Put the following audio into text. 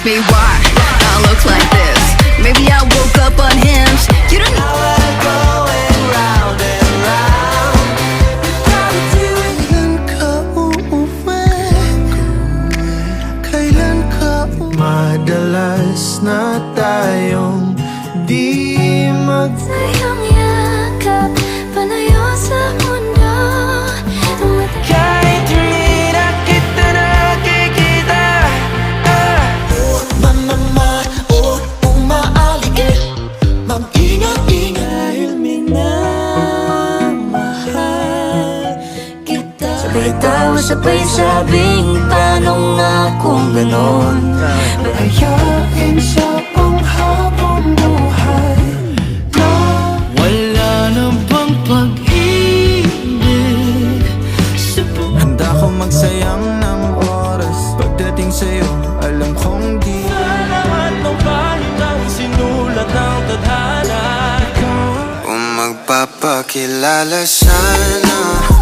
ask me why I look like this. Maybe I woke up unhinged. You don't know what I'm going round and round. Kailan ka uuwi? Kailan ka uuwi? Madalas na tayong di Sayang yakap, palayo sa mundo. kahit hindi na kita nakikita. Umaaligid, mag-ingat-ingat dahil minamahal kita. Sabay tawa, sabay sabing, paano nga kung ganon? Ayain sa panghabang buhay na wala na bang pag-ibig sa handa ko magsayang ng oras pagdating sa'yo, alam kong di sa lahat ng bahitang sinulat ng tadhana. Kung magpapakilala sana